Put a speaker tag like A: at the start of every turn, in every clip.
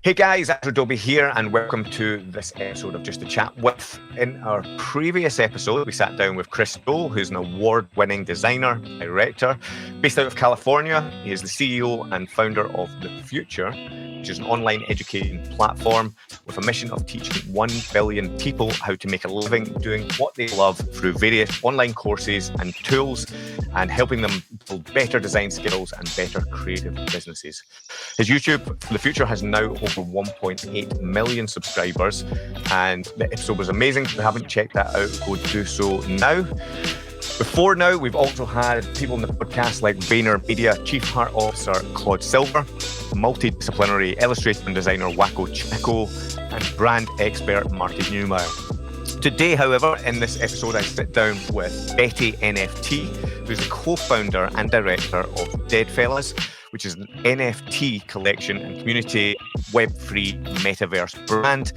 A: Hey guys, Andrew Dobie here, and welcome to this episode of Just a Chat With. In our previous episode, we sat down with Chris Stoll, who's an award-winning designer, director, based out of California. He is the CEO and founder of The Future, which is an online education platform with a mission of teaching 1 billion people how to make a living doing what they love through various online courses and tools, and helping them build better design skills and better creative businesses. His YouTube, The Future, has now over 1.8 million subscribers, and the episode was amazing. If you haven't checked that out, go do so now. Before now, we've also had people in the podcast like VaynerMedia Chief Heart Officer Claude Silver, multidisciplinary illustrator and designer Wacko Chico, and brand expert Marty Newmeyer. Today, however, in this episode, I sit down with Betty NFT, who's the co-founder and director of DeadFellaz, which is an NFT collection and community Web3 Metaverse brand.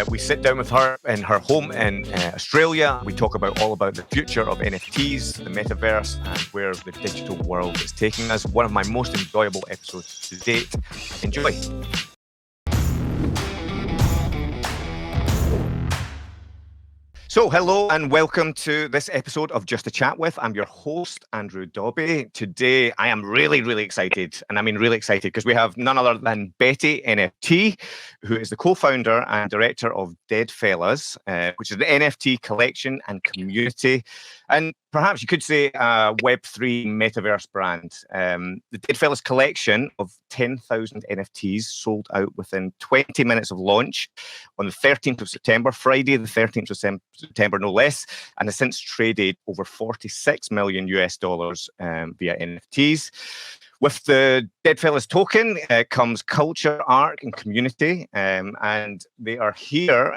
A: We sit down with her in her home in Australia. We talk all about the future of NFTs, the metaverse, and where the digital world is taking us. One of my most enjoyable episodes to date. Enjoy. So, hello and welcome to this episode of Just a Chat With. I'm your host, Andrew Dobie. Today, I am really excited. And I mean really excited because we have none other than Betty NFT, who is the co-founder and director of DeadFellaz, which is the NFT collection and community. And perhaps you could say a Web3 metaverse brand. The DeadFellaz collection of 10,000 NFTs sold out within 20 minutes of launch on the 13th of September, Friday, the 13th of September, no less, and has since traded over $46 million via NFTs. With the DeadFellaz token comes culture, art, and community, and they are here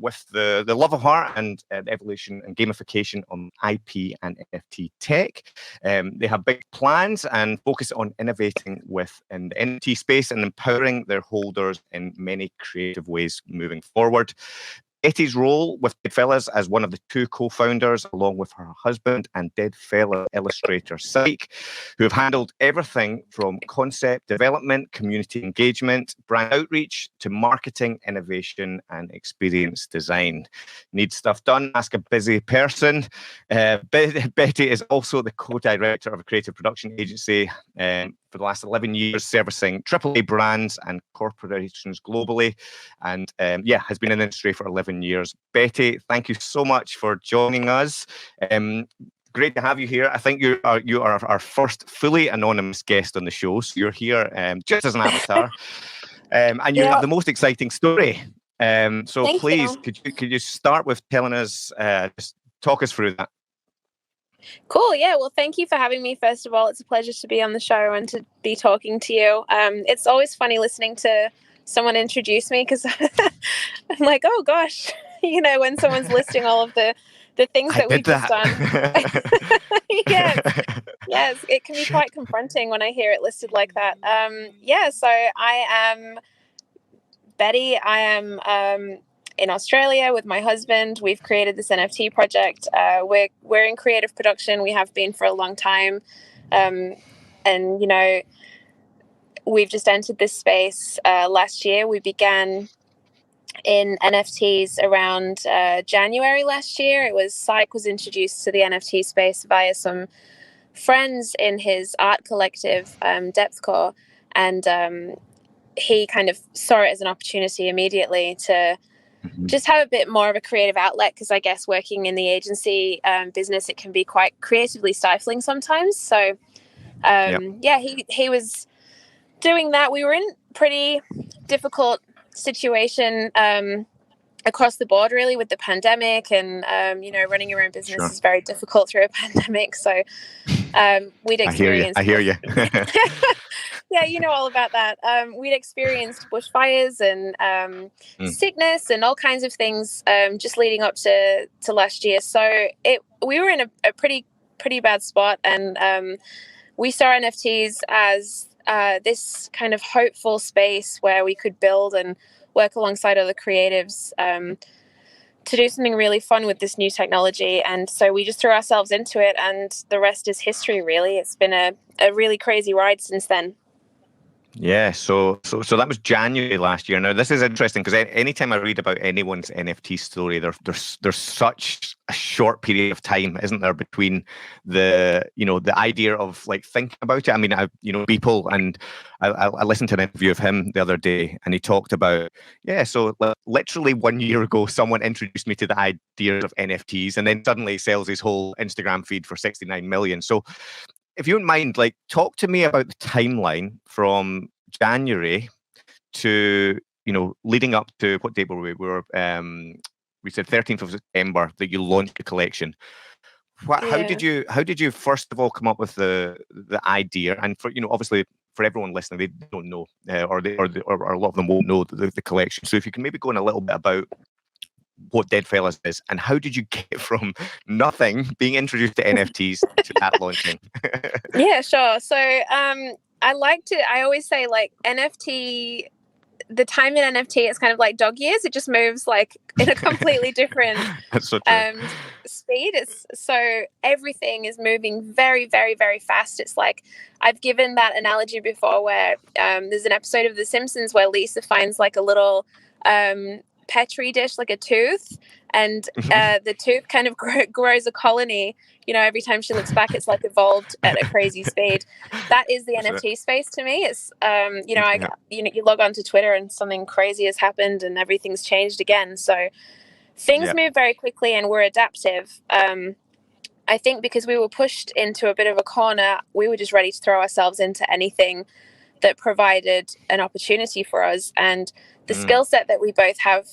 A: with the love of art and the evolution and gamification on IP and NFT tech. They have big plans and focus on innovating in the NFT space and empowering their holders in many creative ways moving forward. Betty's role with DeadFellaz as one of the two co-founders, along with her husband and DeadFellas illustrator Psych, who have handled everything from concept development, community engagement, brand outreach, to marketing, innovation, and experience design. Need stuff done? Ask a busy person. Betty is also the co-director of a creative production agency for the last 11 years, servicing AAA brands and corporations globally, and has been in the industry for 11 years. Betty, thank you so much for joining us. Great to have you here. I think you are our first fully anonymous guest on the show, so you're here just as an avatar, and you have the most exciting story. So
B: Thank
A: please,
B: you.
A: could you start with telling us, just talk us through that?
B: Cool. Yeah. Well, thank you for having me. First of all, it's a pleasure to be on the show and to be talking to you. It's always funny listening to someone introduce me because I'm like, oh gosh, when someone's listing all of the things that we've just done. Yes, it can be quite confronting when I hear it listed like that. So I am Betty. I am in Australia with my husband. We've created this NFT project. We're in creative production. We have been for a long time. And we've just entered this space last year. We began in NFTs around January last year. Psych was introduced to the NFT space via some friends in his art collective, Depthcore. And he kind of saw it as an opportunity immediately to just have a bit more of a creative outlet, because I guess working in the agency business, it can be quite creatively stifling sometimes. So he was doing that. We were in pretty difficult situation across the board, really, with the pandemic, and running your own business is very difficult through a pandemic. So we'd experienced.
A: I hear you.
B: Yeah, you know all about that. We'd experienced bushfires and sickness and all kinds of things just leading up to last year. So we were in a pretty bad spot, and we saw NFTs as this kind of hopeful space where we could build and work alongside other creatives to do something really fun with this new technology. And so we just threw ourselves into it, and the rest is history, really. It's been a really crazy ride since then.
A: Yeah, so that was January last year. Now this is interesting because anytime I read about anyone's NFT story, there's such a short period of time, isn't there, between the idea of like thinking about it. I mean, people, and I listened to an interview of him the other day, and he talked about so literally 1 year ago, someone introduced me to the idea of NFTs, and then suddenly he sells his whole Instagram feed for 69 million. So if you don't mind, like, talk to me about the timeline from January to, leading up to what date were we? We said 13th of September that you launched the collection. How did you first of all come up with the idea? And for, obviously for everyone listening, they don't know, or a lot of them won't know the collection. So if you can maybe go in a little bit about what DeadFellaz is, and how did you get from nothing, being introduced to NFTs, to that launching?
B: Yeah, sure. So I always say, like, NFT, the time in NFT is kind of like dog years. It just moves like in a completely different
A: That's so true.
B: speed. So everything is moving very, very, very fast. It's like, I've given that analogy before where there's an episode of The Simpsons where Lisa finds like a little petri dish, like a tooth, and the tooth kind of grows a colony. Every time she looks back, it's like evolved at a crazy speed. That is the NFT space to me. It's you log on to Twitter and something crazy has happened and everything's changed again. So things move very quickly and we're adaptive. I think because we were pushed into a bit of a corner, we were just ready to throw ourselves into anything that provided an opportunity for us. And the skill set that we both have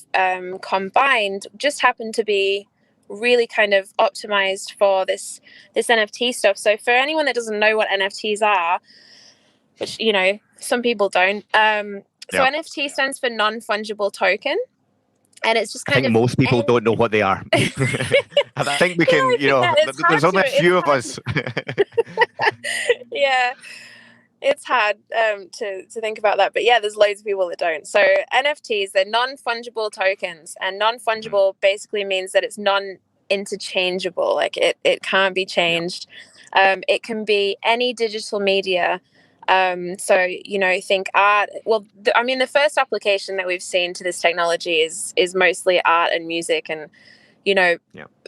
B: combined just happened to be really kind of optimized for this NFT stuff. So for anyone that doesn't know what NFTs are, which, some people don't, so NFT stands for non-fungible token. And it's just kind of...
A: I think most people don't know what they are. I think we can, there's only a few of us.
B: Yeah. It's hard to think about that. But yeah, there's loads of people that don't. So NFTs, they're non-fungible tokens. And non-fungible basically means that it's non-interchangeable. Like it can't be changed. It can be any digital media. So, think art. Well, the first application that we've seen to this technology is mostly art and music and,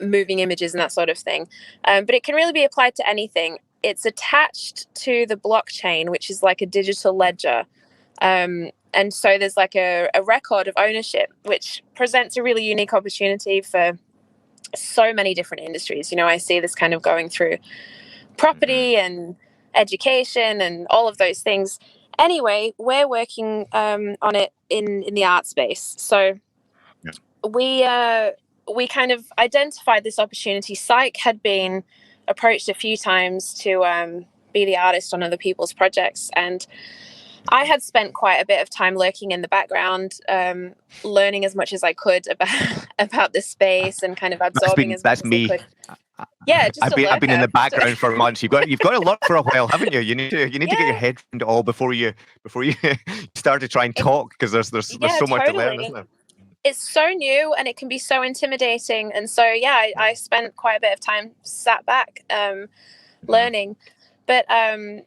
B: moving images and that sort of thing. But it can really be applied to anything. It's attached to the blockchain, which is like a digital ledger. And so there's like a record of ownership, which presents a really unique opportunity for so many different industries. I see this kind of going through property and education and all of those things. Anyway, we're working on it in the art space. So we kind of identified this opportunity. Psych had been approached a few times to be the artist on other people's projects, and I had spent quite a bit of time lurking in the background, learning as much as I could about the space and kind of absorbing as much as I could. Yeah, I've
A: been in the background for months. You've got to look for a while, haven't you? You need to get your head around it all before you start to try and talk, because there's so much to learn, isn't there?
B: It's so new and it can be so intimidating. And so, I spent quite a bit of time sat back learning. But, I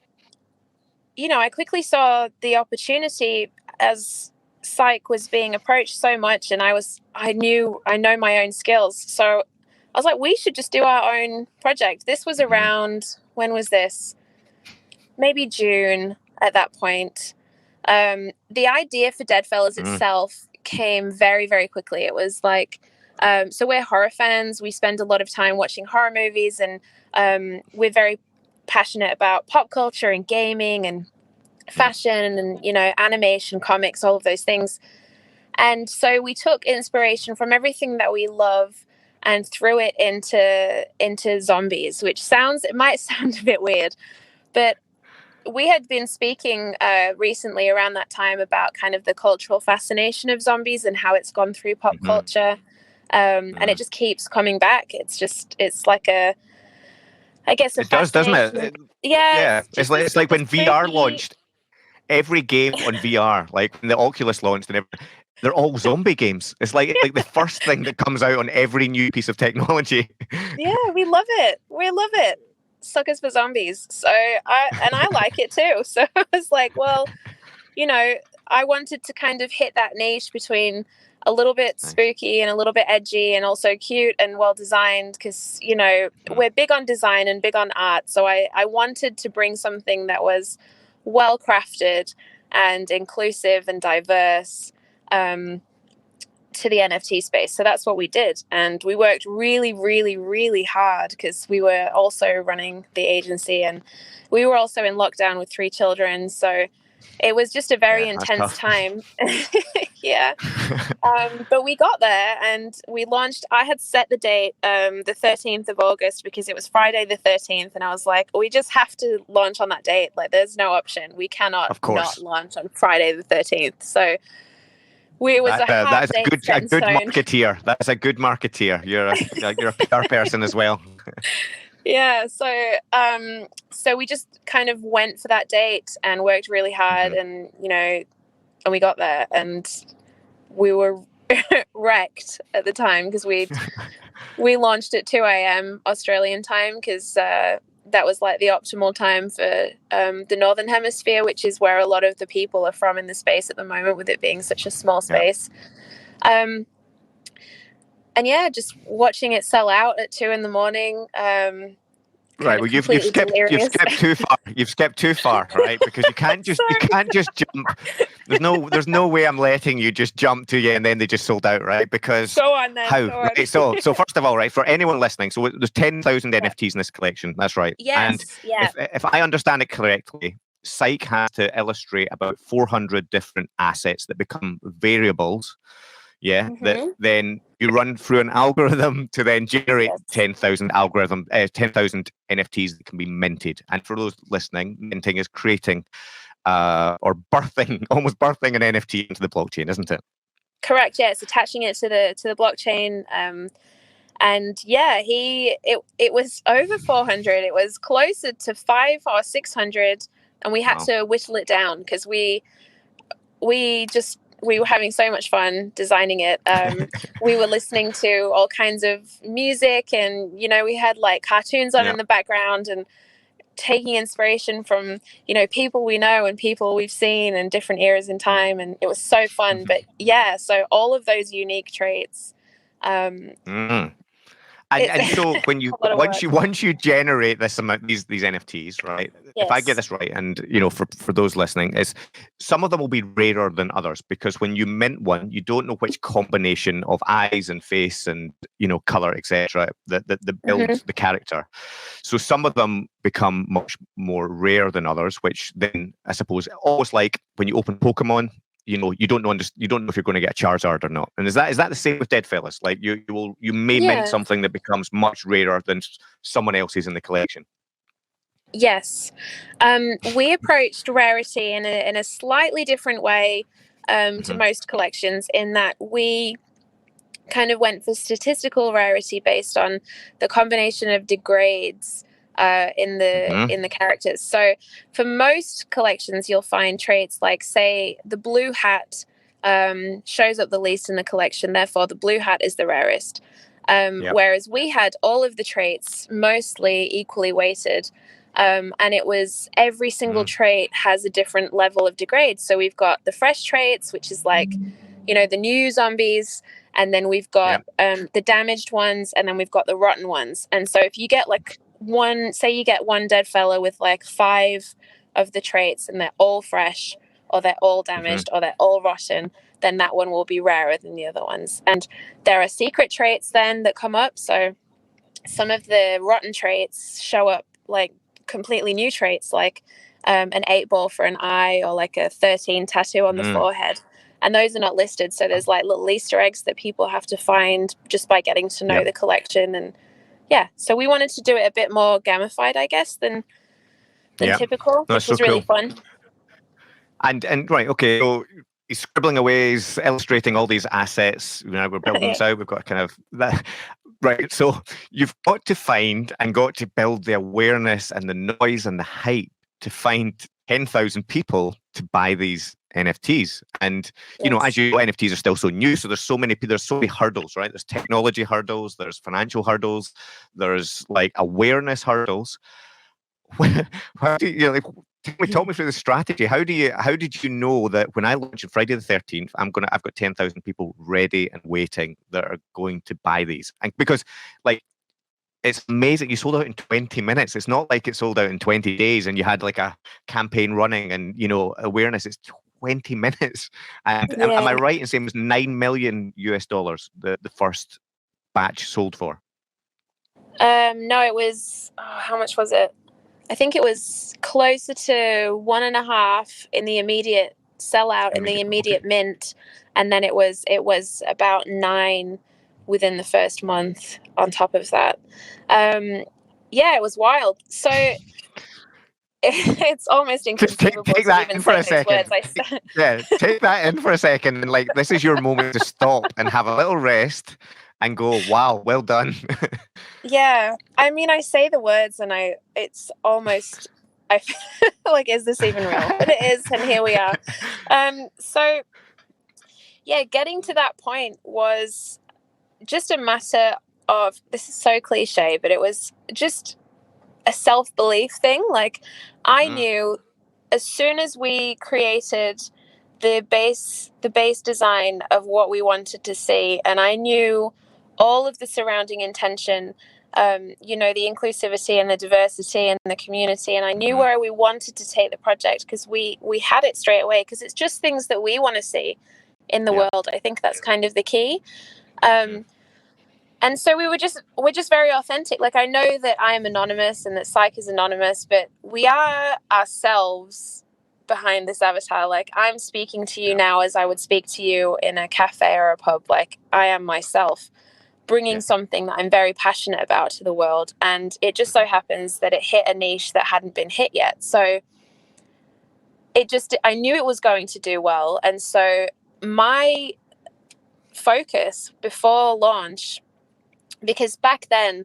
B: quickly saw the opportunity as Psych was being approached so much. And I know my own skills. So I was like, we should just do our own project. This was around, when was this? Maybe June at that point. The idea for DeadFellas itself came very, very quickly. It was like, so we're horror fans. We spend a lot of time watching horror movies, and we're very passionate about pop culture and gaming and fashion and, animation, comics, all of those things. And so we took inspiration from everything that we love and threw it into zombies, which it might sound a bit weird, but we had been speaking recently around that time about kind of the cultural fascination of zombies and how it's gone through pop culture. And it just keeps coming back. It's like it does,
A: doesn't it?
B: Yeah.
A: It's like when VR launched, every game on VR, like when the Oculus launched and everything, they're all zombie games. It's like the first thing that comes out on every new piece of technology.
B: Yeah, we love it. We love it. Suckers for zombies. So I like it too. So I was like, well, I wanted to kind of hit that niche between a little bit spooky and a little bit edgy and also cute and well designed, because we're big on design and big on art. So I wanted to bring something that was well crafted and inclusive and diverse to the NFT space. So that's what we did. And we worked really, really, really hard, because we were also running the agency and we were also in lockdown with 3 children. So it was just a very intense time. Yeah. But we got there and we launched. I had set the date the 13th of August because it was Friday the 13th. And I was like, we just have to launch on that date. Like, there's no option. We cannot not launch on Friday the 13th. So that is a good
A: marketeer. That's a good marketeer. You're a PR person as well.
B: Yeah. So we just kind of went for that date and worked really hard, and we got there, and we were wrecked at the time because we launched at 2 a.m. Australian time, because that was like the optimal time for the Northern Hemisphere, which is where a lot of the people are from in the space at the moment, with it being such a small space. And yeah, just watching it sell out at 2 a.m.
A: Right. Well, you've skipped too far. You've skipped too far, right? Because you can't just jump. There's no way I'm letting you just jump to and then they just sold out, right? Because
B: go on then.
A: How?
B: Go on.
A: Right, so first of all, right, for anyone listening, so there's 10,000 NFTs in this collection. That's right.
B: Yes.
A: And if I understand it correctly, Psych has to illustrate about 400 different assets that become variables. Yeah, that then you run through an algorithm to then generate 10,000 NFTs that can be minted. And for those listening, minting is creating or almost birthing an NFT into the blockchain, isn't it?
B: Correct. Yeah, it's attaching it to the blockchain. And yeah, it was over 400. It was closer to 500 or 600, and we had to whittle it down because we were having so much fun designing it. We were listening to all kinds of music, and we had like cartoons on in the background, and taking inspiration from people we know and people we've seen in different eras in time, and it was so fun. But yeah, so all of those unique traits.
A: And so when once you generate this amount, these NFTs, right?
B: Yes.
A: If I get this right, and for those listening, is some of them will be rarer than others, because when you mint one, you don't know which combination of eyes and face and color, etc. that build the character. So some of them become much more rare than others, which then I suppose almost like when you open Pokemon. You don't know if you're going to get a Charizard or not. And is that the same with DeadFellas? Like you may mint something that becomes much rarer than someone else's in the collection.
B: Yes, we approached Rarity in a slightly different way to most collections, in that we kind of went for statistical rarity based on the combination of degrades in the characters. So for most collections, you'll find traits like, say, the blue hat shows up the least in the collection, therefore the blue hat is the rarest. Whereas we had all of the traits mostly equally weighted, and it was every single trait has a different level of degrade. So we've got the fresh traits, which is like the new zombies, and then we've got the damaged ones, and then we've got the rotten ones. And so if you get like one DeadFella with like 5 of the traits and they're all fresh, or they're all damaged, or they're all rotten, then that one will be rarer than the other ones. And there are secret traits then that come up. So some of the rotten traits show up like completely new traits, like an 8-ball for an eye, or like a 13 tattoo on the forehead. And those are not listed. So there's like little Easter eggs that people have to find just by getting to know the collection. And yeah, so we wanted to do it a bit more gamified, I guess, than typical, which was really fun.
A: And right, okay, so he's scribbling away, he's illustrating all these assets. We're building this out. We've got kind of that. Right, so you've got to find and got to build the awareness and the noise and the hype to find 10,000 people to buy these NFTs. And as you know, NFTs are still so new, so there's so many hurdles, right? There's technology hurdles, there's financial hurdles, there's like awareness hurdles. How do talk me through the strategy. How did you know that when I launch on Friday the 13th, I've got 10,000 people ready and waiting that are going to buy these? And because like it's amazing, you sold out in 20 minutes. It's not like it sold out in 20 days and you had like a campaign running and awareness. It's 20 minutes. And am I right in saying it was $9 million the first batch sold for?
B: No, it was how much was it? I think it was closer to 1.5 in the immediate sellout, in the immediate mint, and then it was about 9 within the first month on top of that. It was wild. So it's almost inconceivable
A: take
B: to
A: that
B: even
A: in for
B: say
A: a
B: those
A: second.
B: words.
A: Yeah, take that in for a second, and like this is your moment to stop and have a little rest and go, wow, well done.
B: Yeah, I mean, I say the words and it's almost, I feel like, is this even real? But it is, and here we are. So yeah, getting to that point was just a matter of, this is so cliche, but it was just a self-belief thing. Like, I knew as soon as we created the base design of what we wanted to see, and I knew all of the surrounding intention, the inclusivity and the diversity and the community, and I knew where we wanted to take the project, because we had it straight away, because it's just things that we want to see in the world. I think that's kind of the key. And so we're just very authentic. Like, I know that I am anonymous and that Psych is anonymous, but we are ourselves behind this avatar. Like, I'm speaking to you now as I would speak to you in a cafe or a pub. Like, I am myself, bringing something that I'm very passionate about to the world. And it just so happens that it hit a niche that hadn't been hit yet. So I knew it was going to do well. And so my focus before launch, because back then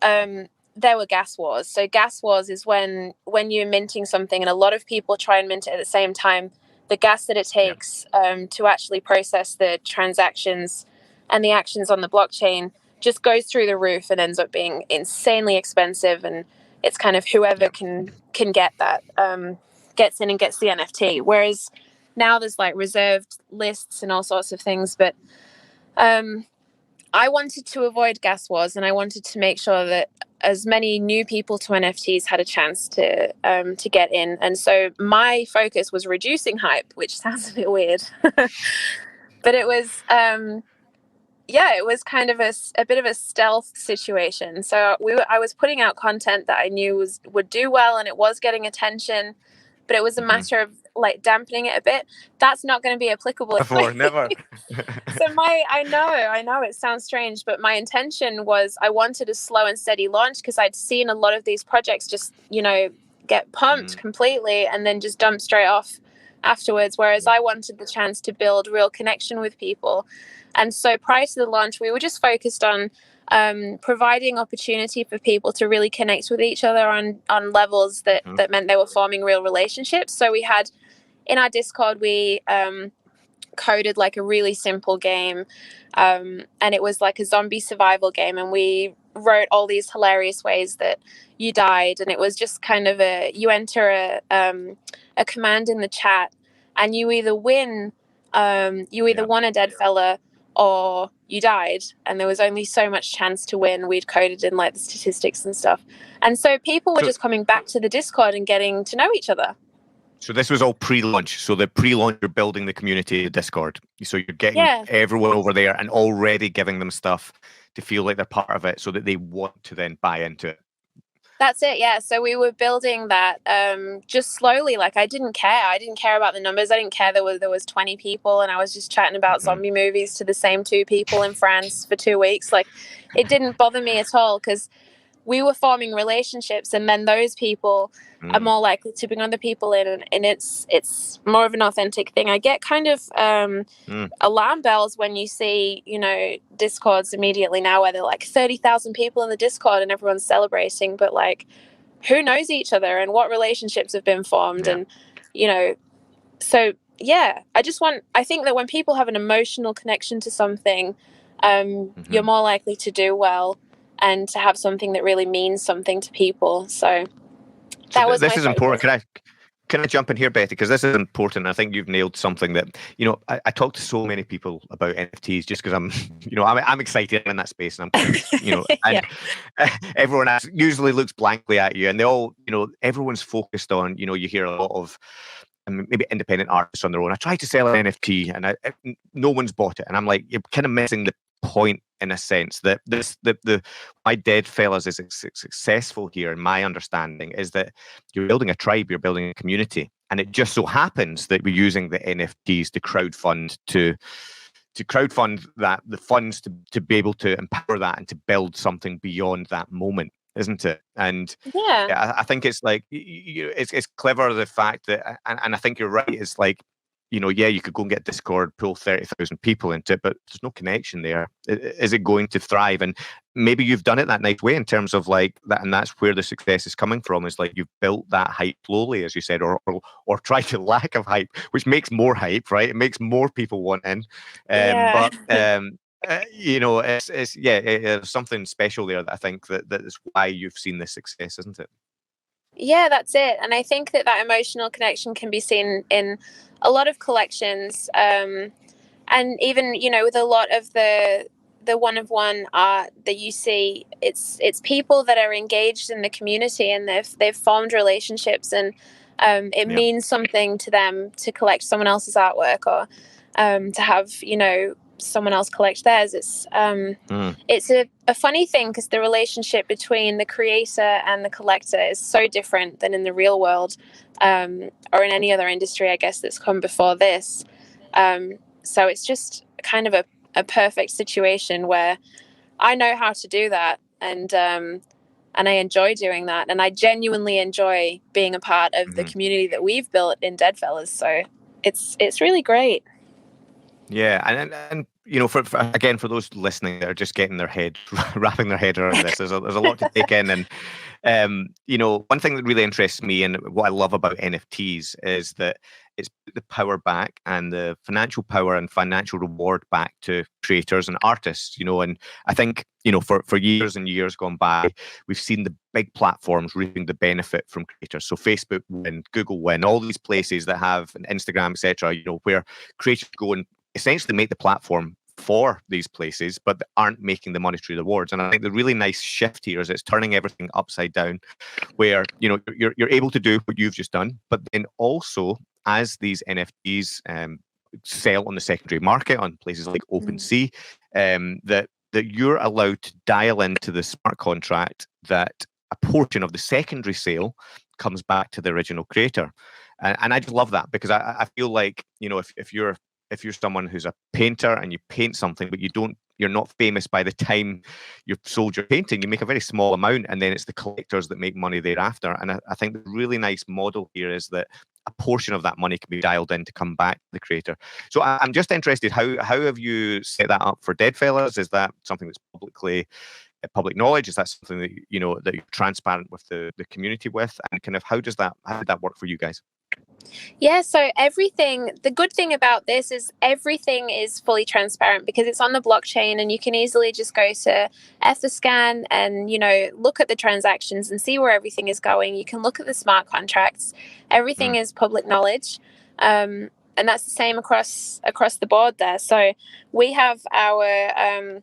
B: there were gas wars. So gas wars is when you're minting something and a lot of people try and mint it at the same time. The gas that it takes to actually process the transactions and the actions on the blockchain just goes through the roof and ends up being insanely expensive. And it's kind of whoever can get that gets in and gets the NFT. Whereas now there's like reserved lists and all sorts of things. But I wanted to avoid gas wars, and I wanted to make sure that as many new people to NFTs had a chance to get in. And so my focus was reducing hype, which sounds a bit weird, but it was it was kind of a bit of a stealth situation. So I was putting out content that I knew would do well, and it was getting attention, but it was a matter of like dampening it a bit. That's not going to be applicable
A: before. Never.
B: So I know it sounds strange, but my intention was I wanted a slow and steady launch, because I'd seen a lot of these projects just, get pumped completely and then just dump straight off afterwards. Whereas I wanted the chance to build real connection with people. And so prior to the launch, we were just focused on providing opportunity for people to really connect with each other on levels that meant they were forming real relationships. So we had in our Discord, we coded like a really simple game, and it was like a zombie survival game, and we wrote all these hilarious ways that you died, and it was just kind of you enter a command in the chat, and you either win, won a dead fella, or you died, and there was only so much chance to win. We'd coded in like the statistics and stuff, and so people were just coming back to the Discord and getting to know each other.
A: So this was all pre-launch. So the pre-launch, you're building the community, the Discord. So you're getting everyone over there and already giving them stuff to feel like they're part of it, so that they want to then buy into it.
B: That's it, yeah. So we were building that just slowly. Like, I didn't care. I didn't care about the numbers. I didn't care there was 20 people and I was just chatting about zombie movies to the same 2 people in France for 2 weeks. Like, it didn't bother me at all, because we were forming relationships, and then those people are more likely to bring other people in, and it's more of an authentic thing. I get kind of alarm bells when you see, Discords immediately now where they're like 30,000 people in the Discord and everyone's celebrating, but like, who knows each other and what relationships have been formed? And so I think that when people have an emotional connection to something, you're more likely to do well and to have something that really means something to people. So
A: So
B: That was
A: this
B: my
A: is
B: focus.
A: important. Can I jump in here, Betty? Because this is important. I think you've nailed something that, I talk to so many people about NFTs just because I'm, I'm excited in that space, and I'm kind of,
B: Yeah.
A: and everyone else usually looks blankly at you, and they all, everyone's focused on, you hear a lot of maybe independent artists on their own. I tried to sell an NFT and no one's bought it. And I'm like, you're kind of missing the point in a sense that the why DeadFellaz is successful here, in my understanding, is that you're building a tribe, you're building a community. And it just so happens that we're using the NFTs to crowdfund that the funds to be able to empower that and to build something beyond that moment, isn't it? And
B: Yeah.
A: yeah, I think it's like it's clever, the fact that, and I think you're right. It's like, yeah, you could go and get Discord, pull 30,000 people into it, but there's no connection there. Is it going to thrive? And maybe you've done it that nice way in terms of like that, and that's where the success is coming from. Is like you've built that hype slowly, as you said, or try to lack of hype, which makes more hype, right? It makes more people want in.
B: Yeah.
A: There's something special there that I think that is why you've seen this success, isn't it?
B: Yeah, that's it. And I think that emotional connection can be seen in a lot of collections, and even with a lot of the one-of-one art that you see, it's people that are engaged in the community, and they've formed relationships, and it means something to them to collect someone else's artwork, or to have someone else collect theirs. It's a funny thing, because the relationship between the creator and the collector is so different than in the real world, or in any other industry, I guess, that's come before this. So it's just kind of a perfect situation where I know how to do that, and I enjoy doing that, and I genuinely enjoy being a part of the community that we've built in DeadFellas. So it's really great.
A: Yeah, and for again, for those listening that are just getting their head wrapping their head around this, there's a lot to take in. And one thing that really interests me and what I love about NFTs is that it's the power back, and the financial power and financial reward back to creators and artists. And I think for years and years gone by, we've seen the big platforms reaping the benefit from creators. So Facebook win, Google win, all these places that have an Instagram, etc. Where creators go and essentially make the platform for these places, but aren't making the monetary rewards. And I think the really nice shift here is it's turning everything upside down, where you're able to do what you've just done, but then also as these NFTs sell on the secondary market on places like OpenSea, that you're allowed to dial into the smart contract that a portion of the secondary sale comes back to the original creator. And I just love that, because I feel like if you're someone who's a painter and you paint something, but you're not famous by the time you've sold your painting, you make a very small amount, and then it's the collectors that make money thereafter. And I think the really nice model here is that a portion of that money can be dialed in to come back to the creator. So I'm just interested, how have you set that up for DeadFellas? Is that something that's public knowledge? Is that something that that you're transparent with the community with? And kind of how did that work for you guys?
B: Yeah, so the good thing about this is everything is fully transparent, because it's on the blockchain, and you can easily just go to Etherscan and, look at the transactions and see where everything is going. You can look at the smart contracts. Everything is public knowledge. And that's the same across the board there. So we have our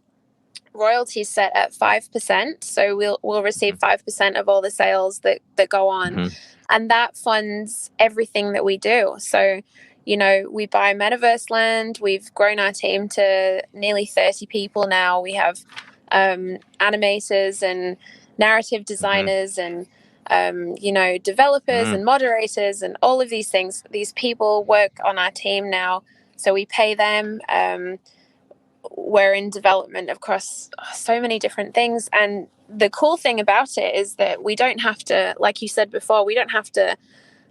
B: royalties set at 5%. So we'll receive 5% of all the sales that go on. And that funds everything that we do. So, we buy Metaverse land. We've grown our team to nearly 30 people now. We have animators and narrative designers and, developers and moderators and all of these things. These people work on our team now. So we pay them. We're in development across so many different things. And the cool thing about it is that we don't have to, like you said before, we don't have to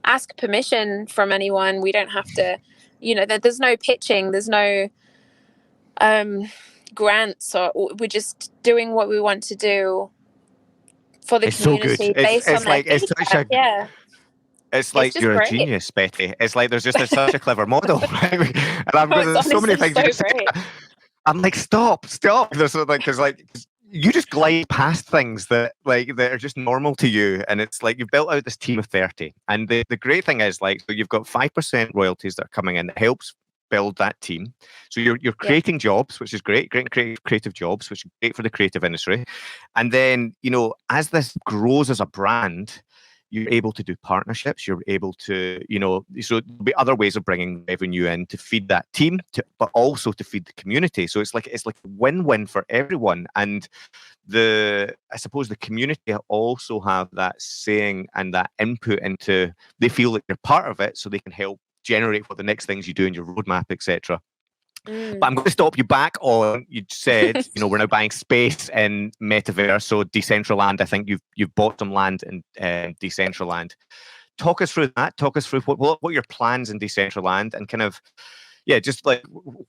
B: ask permission from anyone. We don't have to, there's no pitching, there's no grants, or we're just doing what we want to do for the community.
A: So good.
B: Based on
A: like it's such a
B: yeah.
A: It's like you're
B: great.
A: A genius, Betty. It's like there's just such a clever model, right? And there's so many things.
B: So great.
A: I'm like, stop. There's like, because you just glide past things that that are just normal to you, and it's like you've built out this team of 30. And the great thing is, like, so you've got 5% royalties that are coming in that helps build that team. So you're creating jobs, which is great, creative jobs, which is great for the creative industry. And then, as this grows as a brand, you're able to do partnerships. You're able to, so there'll be other ways of bringing revenue in to feed that team, but also to feed the community. So it's like a win-win for everyone. And I suppose the community also have that saying and that input into. They feel like they're part of it, so they can help generate what the next things you do in your roadmap, etc. But I'm going to stop you back on. You said, we're now buying space in Metaverse, so Decentraland. I think you've bought some land in Decentraland. Talk us through that. Talk us through what are your plans in Decentraland, and kind of, just like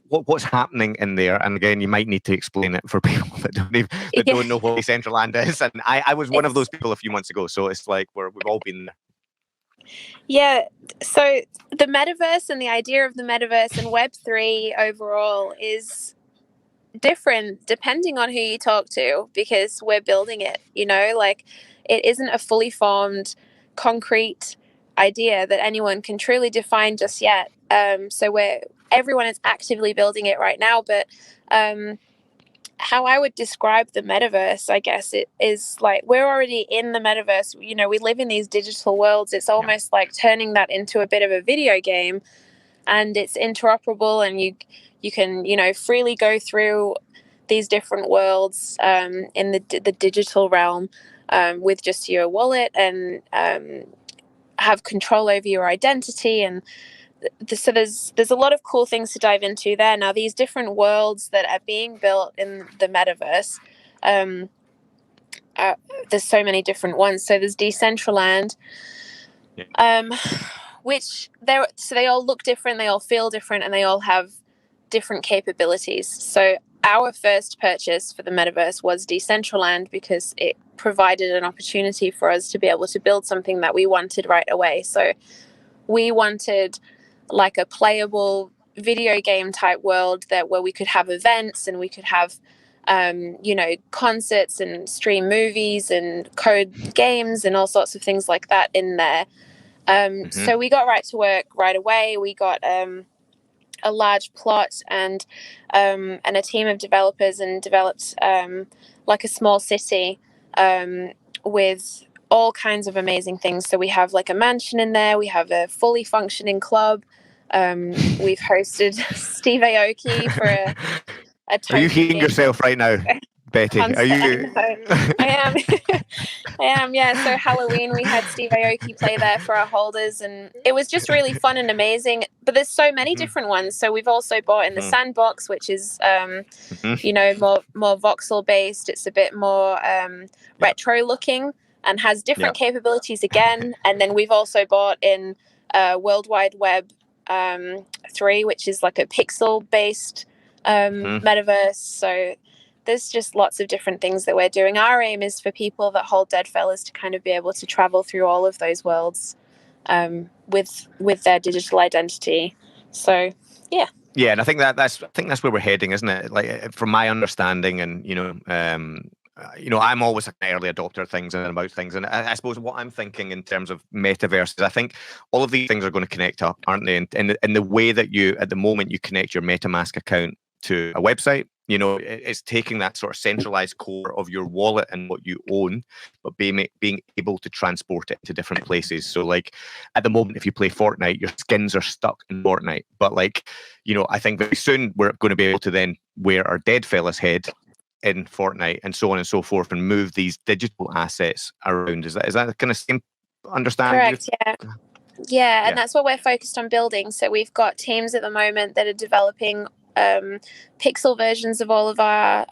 A: what's happening in there. And again, you might need to explain it for people that don't know what Decentraland is. And I was one of those people a few months ago, so it's like we've all been there.
B: Yeah, so the metaverse and the idea of the metaverse and Web3 overall is different depending on who you talk to, because we're building it, like it isn't a fully formed, concrete idea that anyone can truly define just yet. So everyone is actively building it right now, but how I would describe the metaverse, I guess, it is like we're already in the metaverse. We live in these digital worlds. It's almost like turning that into a bit of a video game, and it's interoperable, and you can freely go through these different worlds in the digital realm with just your wallet, and have control over your identity. And so there's a lot of cool things to dive into there. Now, these different worlds that are being built in the metaverse, there's so many different ones. So there's Decentraland, which they all look different, they all feel different, and they all have different capabilities. So our first purchase for the metaverse was Decentraland because it provided an opportunity for us to be able to build something that we wanted right away. So we wanted like a playable video game type world where we could have events, and we could have concerts and stream movies and code games and all sorts of things like that in there. So we got right to work right away. We got a large plot and a team of developers, and developed like a small city with all kinds of amazing things. So we have like a mansion in there. We have a fully functioning club. We've hosted Steve Aoki for a
A: Are you hearing yourself right now, Betty? Are you?
B: I am. I am, yeah. So Halloween, we had Steve Aoki play there for our holders, and it was just really fun and amazing. But there's so many different ones. So we've also bought in the sandbox, which is more voxel based. It's a bit more retro looking and has different capabilities again. And then we've also bought in World Wide Web 3, which is like a pixel based metaverse. So there's just lots of different things that we're doing. Our aim is for people that hold DeadFellas to kind of be able to travel through all of those worlds with their digital identity. So yeah.
A: Yeah, and I think that's where we're heading, isn't it? Like, from my understanding, and I'm always an early adopter of things and about things, and I suppose what I'm thinking in terms of metaverse is I think all of these things are going to connect up, aren't they? And in the way that you, at the moment, you connect your MetaMask account to a website, it's taking that sort of centralized core of your wallet and what you own, but being able to transport it to different places. So like at the moment, if you play Fortnite, your skins are stuck in Fortnite. But like, I think very soon we're going to be able to then wear our DeadFellas head in Fortnite and so on and so forth, and move these digital assets around. Is that kind of same understanding?
B: Correct, yeah, and that's what we're focused on building. So we've got teams at the moment that are developing pixel versions of all of our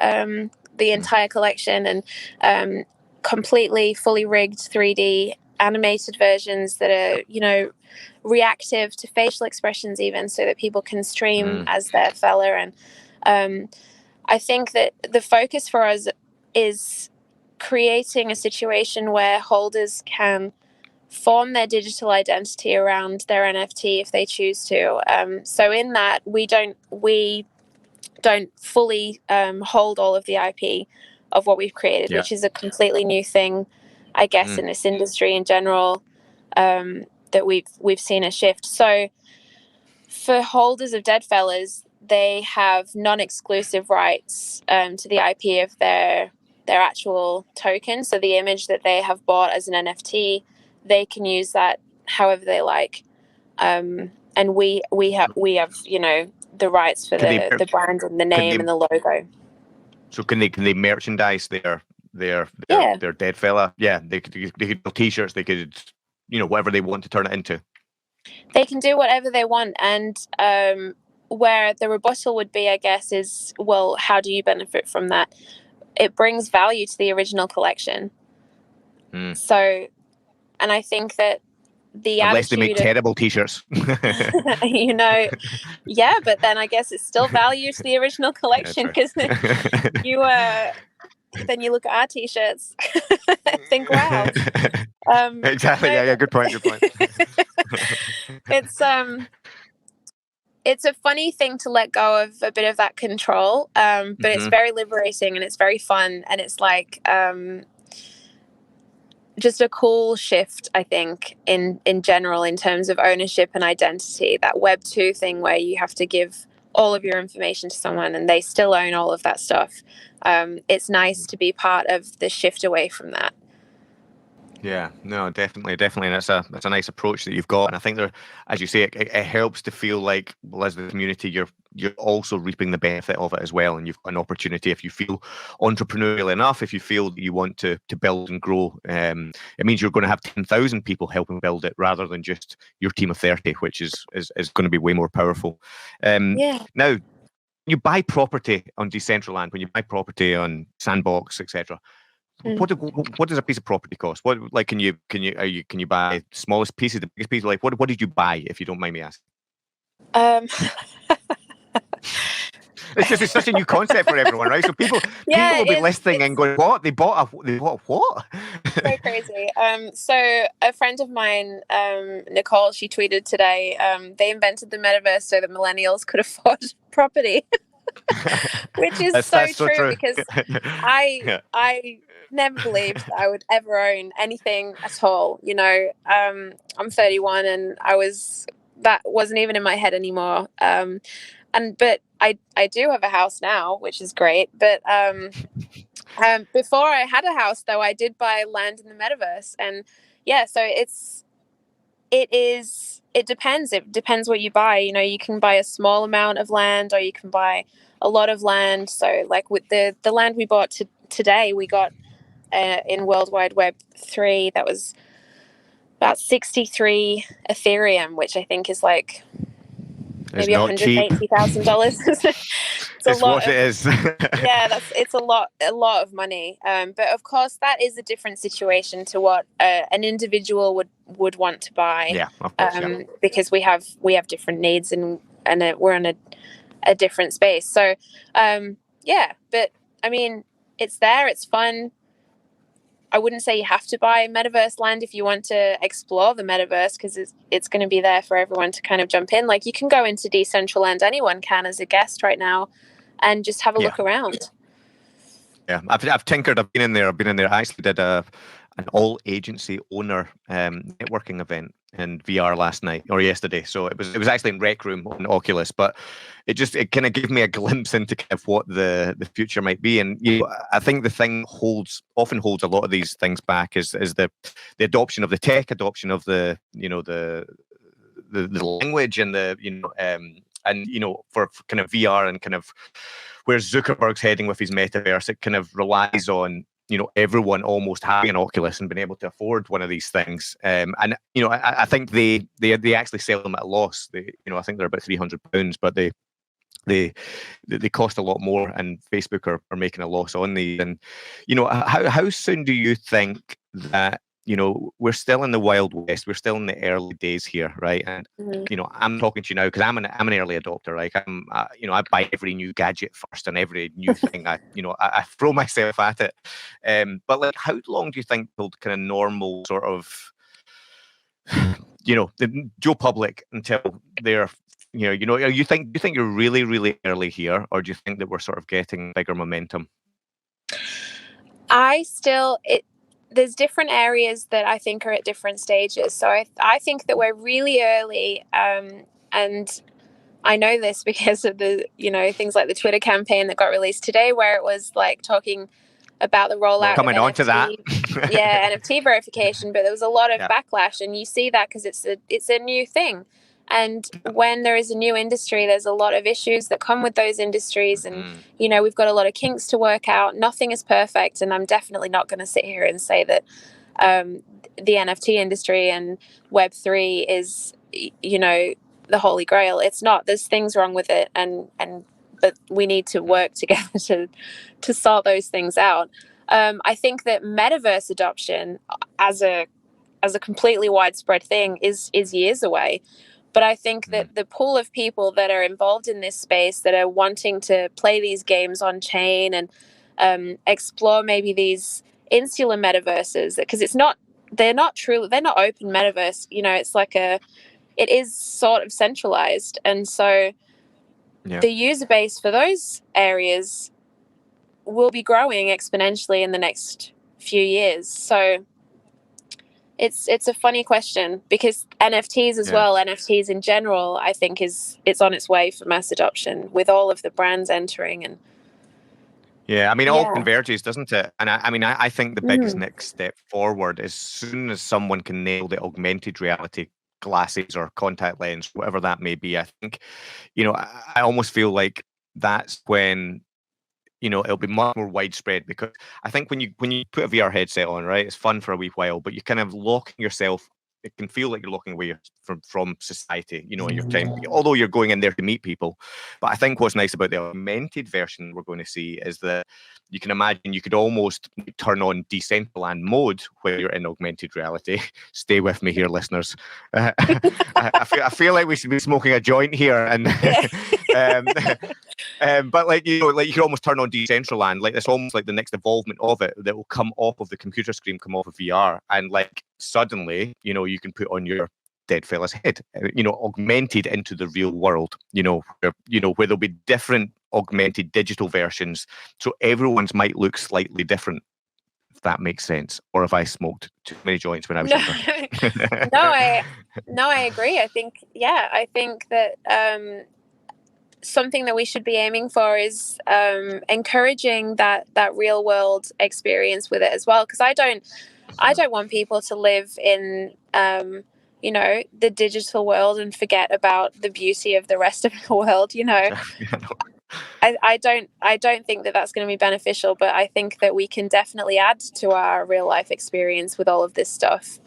B: the entire collection, and completely fully rigged 3D animated versions that are reactive to facial expressions, even, so that people can stream as their fella. And I think that the focus for us is creating a situation where holders can form their digital identity around their NFT if they choose to. So in that, we don't fully hold all of the IP. of what we've created,
A: Yeah.
B: which is a completely new thing, I guess, in this industry in general, that we've seen a shift. So for holders of DeadFellaz, they have non-exclusive rights to the IP of their actual token. So the image that they have bought as an NFT, they can use that however they like. And we have the rights for the brand and the name and the logo.
A: So can they merchandise their DeadFella? Yeah, they could do t-shirts. They could whatever they want to turn it into.
B: They can do whatever they want, and where the rebuttal would be, I guess, is, well, how do you benefit from that? It brings value to the original collection. So, and I think that
A: unless they make terrible t-shirts,
B: yeah, but then I guess it's still value to the original collection, because then you look at our t-shirts and think, wow.
A: Exactly. Yeah. Good point.
B: It's a funny thing to let go of a bit of that control, but it's very liberating and it's very fun, and it's like just a cool shift, I think, in general, in terms of ownership and identity. That Web 2 thing where you have to give all of your information to someone and they still own all of that stuff. It's nice to be part of the shift away from that.
A: Yeah, no, definitely, and that's a nice approach that you've got, and I think there, as you say, it helps to feel like, well, as the community, you're also reaping the benefit of it as well, and you've got an opportunity, if you feel entrepreneurial enough, if you feel that you want to build and grow, it means you're going to have 10,000 people helping build it rather than just your team of 30, which is going to be way more powerful. Now, you buy property on Decentraland, when you buy property on Sandbox, etc. What does a piece of property cost? What, like, can you buy smallest pieces, the biggest pieces? Like, what did you buy, if you don't mind me asking? It's such a new concept for everyone, right? So people will be listening and going, "What? They bought a what?"
B: So crazy. So a friend of mine, Nicole, she tweeted today, they invented the metaverse so that millennials could afford property. Which is so true, because I never believed that I would ever own anything at all. I'm 31 and that wasn't even in my head anymore. But I do have a house now, which is great. But before I had a house, though, I did buy land in the metaverse, and so it depends. It depends what you buy. You can buy a small amount of land, or you can buy a lot of land. So like with the land we bought today, we got in World Wide Web 3, that was about 63 Ethereum, which I think is like maybe $180,000.
A: It's what it is.
B: Yeah, it's a lot of money. But of course, that is a different situation to what an individual would want to buy.
A: Yeah, of course.
B: Because we have different needs, and we're in a different space. So, but I mean, it's there. It's fun. I wouldn't say you have to buy metaverse land if you want to explore the metaverse, because it's going to be there for everyone to kind of jump in. Like, you can go into Decentraland, anyone can, as a guest right now, and just have a look around. Yeah,
A: I've tinkered. I've been in there. I actually did an all agency owner networking event in VR last night or yesterday. So it was actually in Rec Room on Oculus, but it kind of gave me a glimpse into kind of what the future might be. And I think the thing often holds a lot of these things back is the adoption of the tech, adoption of the language, and for kind of VR, and kind of where Zuckerberg's heading with his metaverse, it kind of relies on everyone almost having an Oculus and being able to afford one of these things. I think they actually sell them at a loss. I think they're about £300, but they cost a lot more, and Facebook are making a loss on these. And how soon do you think that we're still in the Wild West? We're still in the early days here, right? And I'm talking to you now because I'm an early adopter. Like, I buy every new gadget first, and every new thing I throw myself at it. But like, how long do you think till kind of normal sort of the Joe public, until they're you think you're really, really early here, or do you think that we're sort of getting bigger momentum?
B: There's different areas that I think are at different stages. So I think that we're really early, and I know this because of the, things like the Twitter campaign that got released today, where it was like talking about the rollout
A: Coming
B: of
A: on to that.
B: NFT, NFT verification, but there was a lot of backlash, and you see that because it's a new thing. And when there is a new industry, there's a lot of issues that come with those industries. And, we've got a lot of kinks to work out. Nothing is perfect. And I'm definitely not going to sit here and say that the NFT industry and Web3 is, the holy grail. It's not. There's things wrong with it. But we need to work together to sort those things out. I think that metaverse adoption as a completely widespread thing is years away. But I think that the pool of people that are involved in this space, that are wanting to play these games on chain and explore maybe these insular metaverses, because they're not open metaverse. It's like it is sort of centralized. And so the user base for those areas will be growing exponentially in the next few years. So it's a funny question, because NFTs as well, NFTs in general, I think it's on its way for mass adoption, with all of the brands entering. And
A: it all converges, doesn't it? And I think the biggest next step forward, as soon as someone can nail the augmented reality glasses or contact lens, whatever that may be, I think, I almost feel like that's when it'll be much more widespread, because I think when you put a VR headset on, right, it's fun for a wee while, but you're kind of locking yourself. It can feel like you're locking away from society, in your time, although you're going in there to meet people. But I think what's nice about the augmented version we're going to see is that you can imagine you could almost turn on Decentraland mode where you're in augmented reality. Stay with me here, listeners. I feel like we should be smoking a joint here, and but like you can almost turn on Decentraland, like it's almost like the next evolvement of it that will come off of the computer screen, come off of VR, and like suddenly, you can put on your DeadFellaz head, augmented into the real world, where there'll be different augmented digital versions, so everyone's might look slightly different, if that makes sense, or if I smoked too many joints when I was younger.
B: No, I agree. I think that something that we should be aiming for is encouraging that real world experience with it as well, because I don't want people to live in the digital world and forget about the beauty of the rest of the world. I don't think that that's going to be beneficial, but I think that we can definitely add to our real life experience with all of this stuff.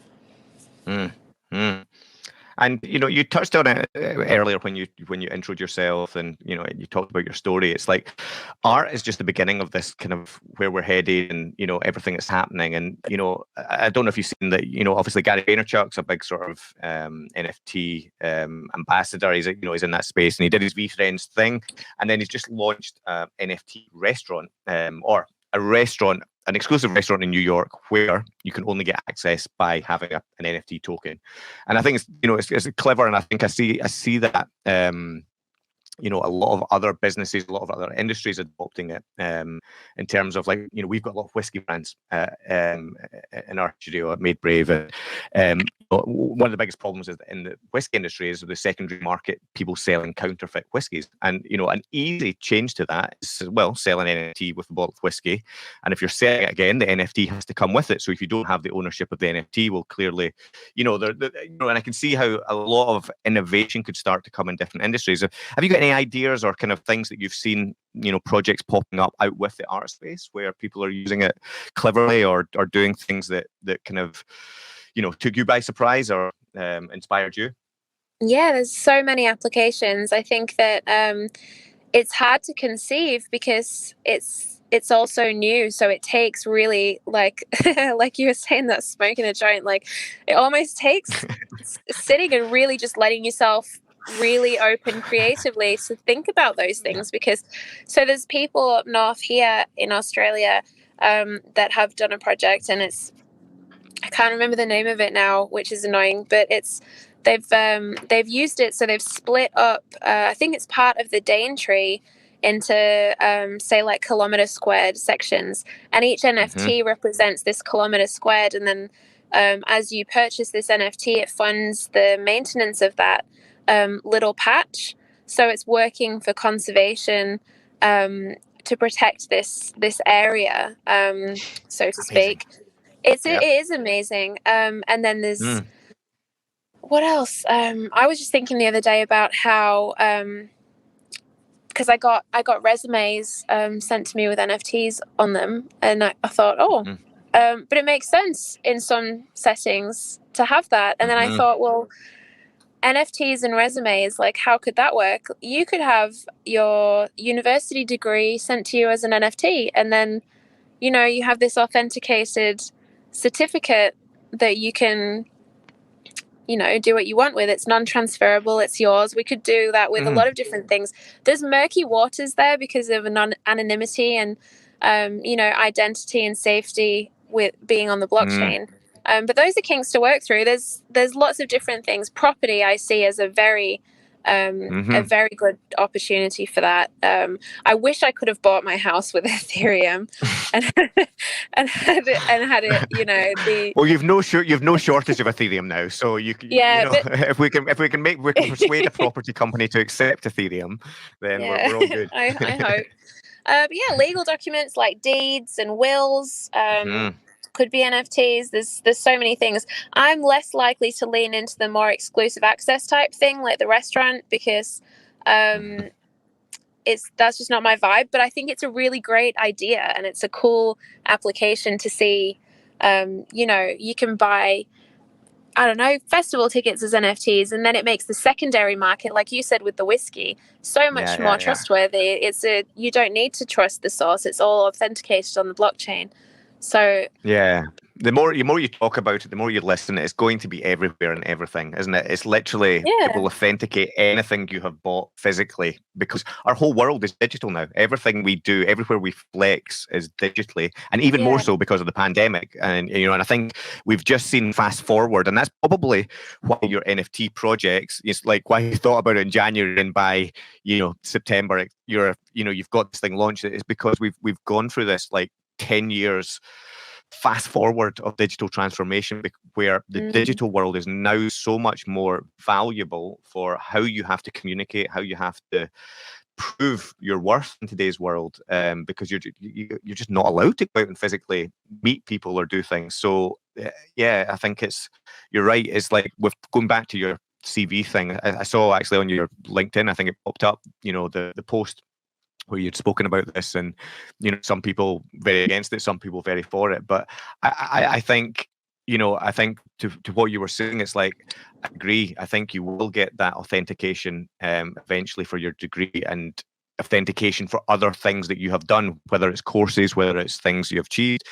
A: And you touched on it earlier when you introed yourself, and you talked about your story. It's like art is just the beginning of this kind of where we're headed, and everything that's happening. And I don't know if you've seen that. Obviously Gary Vaynerchuk's a big sort of NFT ambassador. He's in that space, and he did his VeeFriends thing, and then he's just launched an NFT restaurant, or a restaurant, an exclusive restaurant in New York, where you can only get access by having an NFT token. And I think it's clever, and I think I see that a lot of other businesses, a lot of other industries adopting it, in terms of we've got a lot of whiskey brands in our studio at Made Brave. One of the biggest problems is in the whiskey industry is the secondary market, people selling counterfeit whiskies. And, an easy change to that is, sell an NFT with a bottle of whiskey. And if you're selling it again, the NFT has to come with it. So if you don't have the ownership of the NFT, well, clearly, and I can see how a lot of innovation could start to come in different industries. Have you got any ideas or kind of things that you've seen, projects popping up out with the art space where people are using it cleverly or doing things that kind of, took you by surprise or inspired you?
B: Yeah, there's so many applications. I think that it's hard to conceive because it's also new. So it takes really like you were saying, that smoking a joint, like it almost takes sitting and really just letting yourself really open creatively to think about those things. Because so there's people up north here in Australia that have done a project, and I can't remember the name of it now, which is annoying, but they've used it. So they've split up, I think it's part of the Daintree into say like kilometer squared sections, and each NFT represents this kilometer squared, and then as you purchase this NFT, it funds the maintenance of that little patch. So it's working for conservation to protect this area, so to speak. It is amazing. And then there's what else? I was just thinking the other day about how because I got resumes sent to me with NFTs on them, and I thought, but it makes sense in some settings to have that. And then I thought, well, NFTs and resumes, like, how could that work? You could have your university degree sent to you as an NFT, and then, you know, you have this authenticated certificate that you can, you know, do what you want with. It's non-transferable, it's yours. We could do that with a lot of different things. There's murky waters there because of anonymity and, you know, identity and safety with being on the blockchain. But those are kinks to work through. There's lots of different things. Property I see as a very good opportunity for that. I wish I could have bought my house with Ethereum and had it, you know,
A: well, you've no shortage of Ethereum now, so you know, but if we can persuade a property company to accept Ethereum, then we're all good.
B: I hope. But yeah, legal documents like deeds and wills could be NFTs. There's so many things. I'm less likely to lean into the more exclusive access type thing, like the restaurant, because that's just not my vibe. But I think it's a really great idea, and it's a cool application to see. You know, you can buy, I don't know, festival tickets as NFTs, and then it makes the secondary market, like you said with the whiskey, so much more trustworthy. You don't need to trust the source; it's all authenticated on the blockchain. So
A: the more you talk about it, the more you listen, it's going to be everywhere and everything, isn't it? It's literally it will authenticate anything you have bought physically, because our whole world is digital now. Everything we do, everywhere we flex, is digitally, and even more so because of the pandemic. And you know, and I think we've just seen fast forward, and that's probably why your NFT projects, it's like why you thought about it in January, and by, you know, September you've got this thing launched. It's because we've gone through this like 10 years fast forward of digital transformation, where the digital world is now so much more valuable for how you have to communicate, how you have to prove your worth in today's world, because you're just not allowed to go out and physically meet people or do things. So I think you're right. It's like, with going back to your CV thing, I saw actually on your LinkedIn, I think it popped up, you know, the post where you'd spoken about this, and you know, some people very against it, some people very for it. But I think, you know, I think to what you were saying, it's like, I agree. I think you will get that authentication eventually for your degree, and authentication for other things that you have done, whether it's courses, whether it's things you have achieved,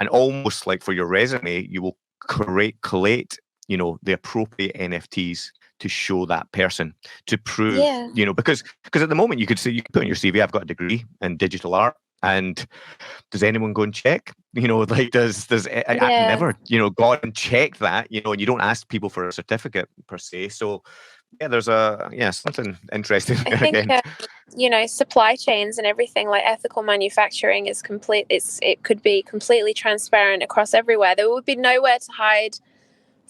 A: and almost like for your resume, you will collate, you know, the appropriate NFTs to show that person, to prove, you know, because at the moment you could put on your CV, I've got a degree in digital art, and does anyone go and check? You know, like I've never, you know, gone and checked that, you know, and you don't ask people for a certificate per se. So there's something interesting.
B: I think you know, supply chains and everything, like ethical manufacturing, is it could be completely transparent across everywhere. There would be nowhere to hide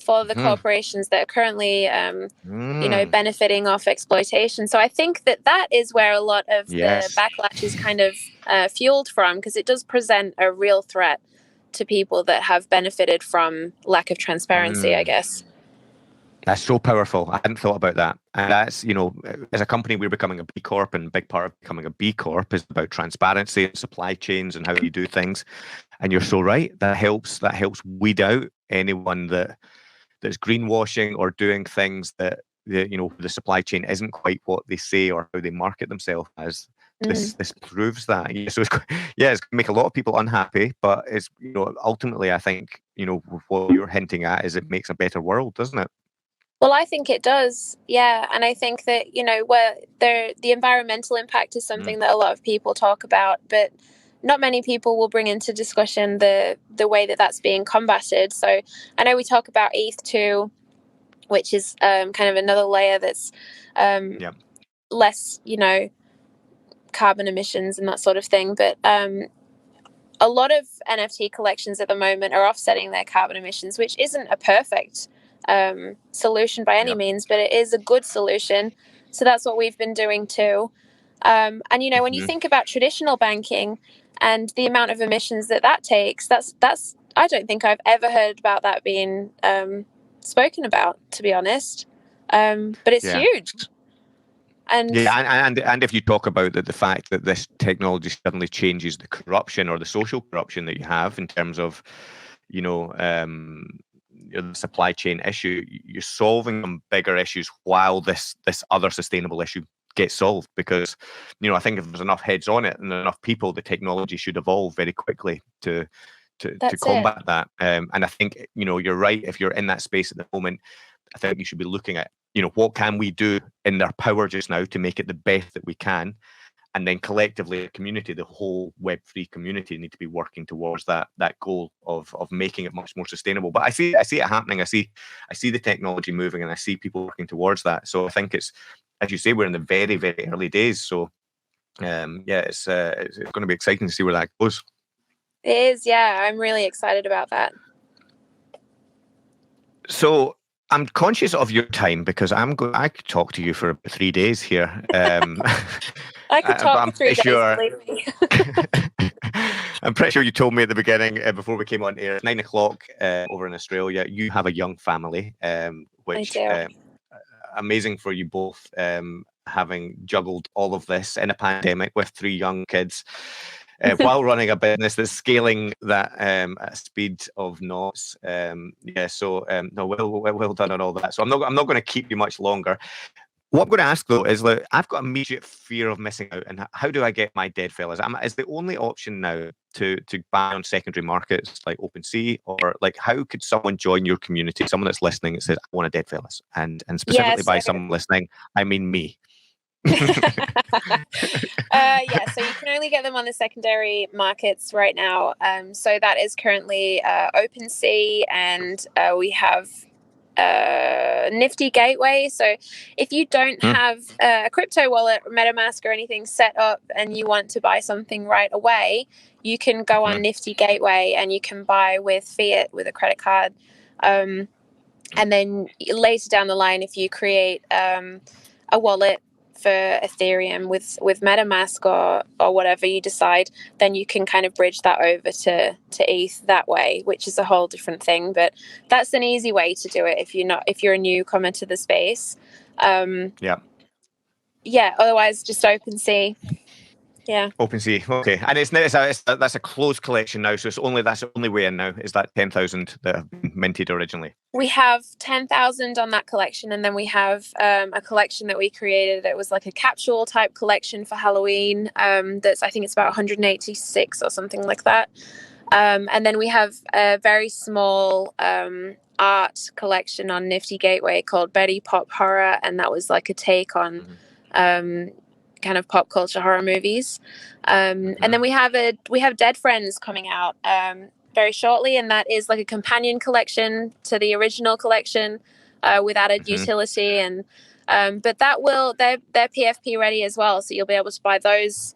B: for the corporations that are currently, you know, benefiting off exploitation. So I think that is where a lot of the backlash is kind of fueled from, because it does present a real threat to people that have benefited from lack of transparency, I guess.
A: That's so powerful. I hadn't thought about that. And that's, you know, as a company, we're becoming a B Corp, and a big part of becoming a B Corp is about transparency and supply chains and how you do things. And you're so right. That helps weed out anyone that's greenwashing or doing things that you know, the supply chain isn't quite what they say or how they market themselves as. This proves that. So it's going to make a lot of people unhappy, but it's, you know, ultimately, I think, you know, what you're hinting at is it makes a better world, doesn't it?
B: Well, I think it does, and I think that, you know, where the environmental impact is something that a lot of people talk about, but not many people will bring into discussion the way that that's being combated. So I know we talk about ETH2, which is kind of another layer that's less, you know, carbon emissions and that sort of thing. But a lot of NFT collections at the moment are offsetting their carbon emissions, which isn't a perfect solution by any means, but it is a good solution. So that's what we've been doing too. And, you know, when you think about traditional banking and the amount of emissions that takes, that's I don't think I've ever heard about that being spoken about, to be honest. But it's huge. And
A: and if you talk about the fact that this technology suddenly changes the corruption or the social corruption that you have in terms of, you know, the supply chain issue, you're solving some bigger issues while this other sustainable issue gets solved. Because, you know, I think if there's enough heads on it and enough people, the technology should evolve very quickly to combat that. And I think, you know, you're right. If you're in that space at the moment, I think you should be looking at, you know, what can we do in their power just now to make it the best that we can, and then collectively, the community, the whole Web3 community, need to be working towards that goal of making it much more sustainable. But I see it happening. I see the technology moving, and I see people working towards that. So I think it's, as you say, we're in the very, very early days. So it's going to be exciting to see where that goes.
B: It is, yeah. I'm really excited about that.
A: So I'm conscious of your time because I could talk to you for 3 days here.
B: I could talk for 3 days, believe me.
A: I'm pretty sure you told me at the beginning before we came on air, it's 9 o'clock over in Australia. You have a young family, which amazing for you both, having juggled all of this in a pandemic with 3 young kids. While running a business that's scaling that at speed of knots. No, well done on all that. So I'm not going to keep you much longer. What I'm going to ask though is that I've got immediate fear of missing out, and how do I get my DeadFellas? Is the only option now to buy on secondary markets like OpenSea, or like how could someone join your community? Someone that's listening that says I want a DeadFellas, and specifically by someone listening, I mean me.
B: So you can only get them on the secondary markets right now. So that is currently OpenSea, and we have Nifty Gateway. So if you don't have a crypto wallet, MetaMask, or anything set up, and you want to buy something right away, you can go on Nifty Gateway and you can buy with fiat with a credit card. And then later down the line, if you create a wallet for Ethereum with MetaMask or whatever you decide, then you can kind of bridge that over to ETH that way, which is a whole different thing. But that's an easy way to do it if you're a newcomer to the space. Otherwise, just OpenSea. Yeah.
A: OpenSea, okay, and that's a closed collection now, so that's the only way in now. Is that 10,000 that have been minted originally?
B: We have 10,000 on that collection, and then we have a collection that we created. It was like a capsule type collection for Halloween. I think it's about 186 or something like that. And then we have a very small art collection on Nifty Gateway called Betty Pop Horror, and that was like a take on kind of pop culture horror movies. And then we have Dead Friends coming out very shortly, and that is like a companion collection to the original collection with added utility. And but they're PFP ready as well, so you'll be able to buy those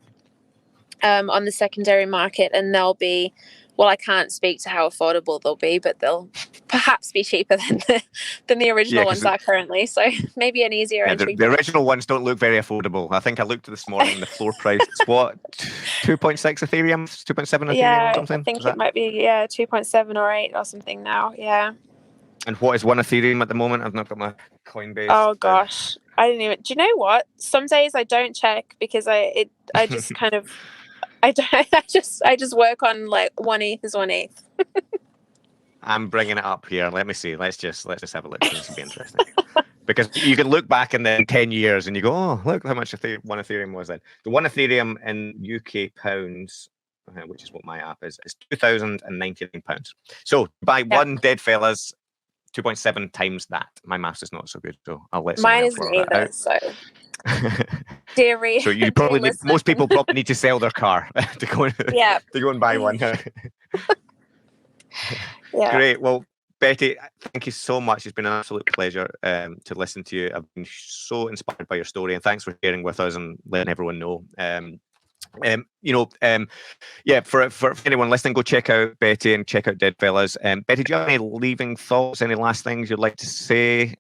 B: on the secondary market, and they'll be, well, I can't speak to how affordable they'll be, but they'll perhaps be cheaper than the original ones are currently. So maybe an easier entry.
A: The original ones don't look very affordable. I think I looked this morning, the floor price is what, 2.6 Ethereum, 2.7 Ethereum or something?
B: I think it might be 2.7 or 8 or something now. Yeah.
A: And what is 1 Ethereum at the moment? I've not got my Coinbase.
B: Oh gosh, I didn't even. Do you know what? Some days I don't check because I just kind of. I just work on like 1 ETH is 1 ETH.
A: I'm bringing it up here. Let me see. Let's just have a look. This will be interesting. Because you can look back in then 10 years and you go, oh, look how much 1 Ethereum was then. The 1 Ethereum in UK pounds, which is what my app is £2,099. So buy one DeadFellas, 2.7 times that. My maths is not so good, so I'll let
B: mine isn't either. So.
A: So you probably most people probably need to sell their car to go and buy one. Great. Well, Betty, thank you so much. It's been an absolute pleasure to listen to you. I've been so inspired by your story, and thanks for sharing with us and letting everyone know. Yeah, for anyone listening, go check out Betty and check out DeadFellaz. Betty, do you have any leaving thoughts, any last things you'd like to say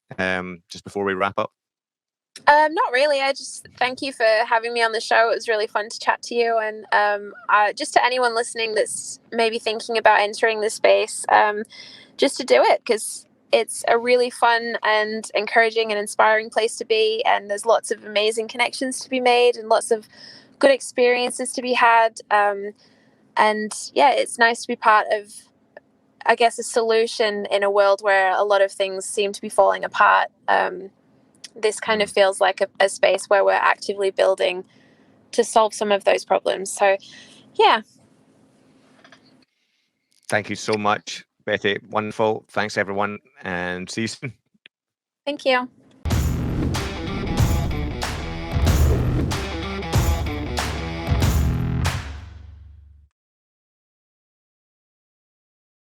A: just before we wrap up?
B: Not really. I just thank you for having me on the show. It was really fun to chat to you. And just to anyone listening that's maybe thinking about entering this space, just to do it, because it's a really fun and encouraging and inspiring place to be. And there's lots of amazing connections to be made and lots of good experiences to be had. And yeah, it's nice to be part of, I guess, a solution in a world where a lot of things seem to be falling apart. This kind of feels like a space where we're actively building to solve some of those problems. So, yeah.
A: Thank you so much, Betty. Wonderful. Thanks, everyone, and see you soon.
B: Thank you.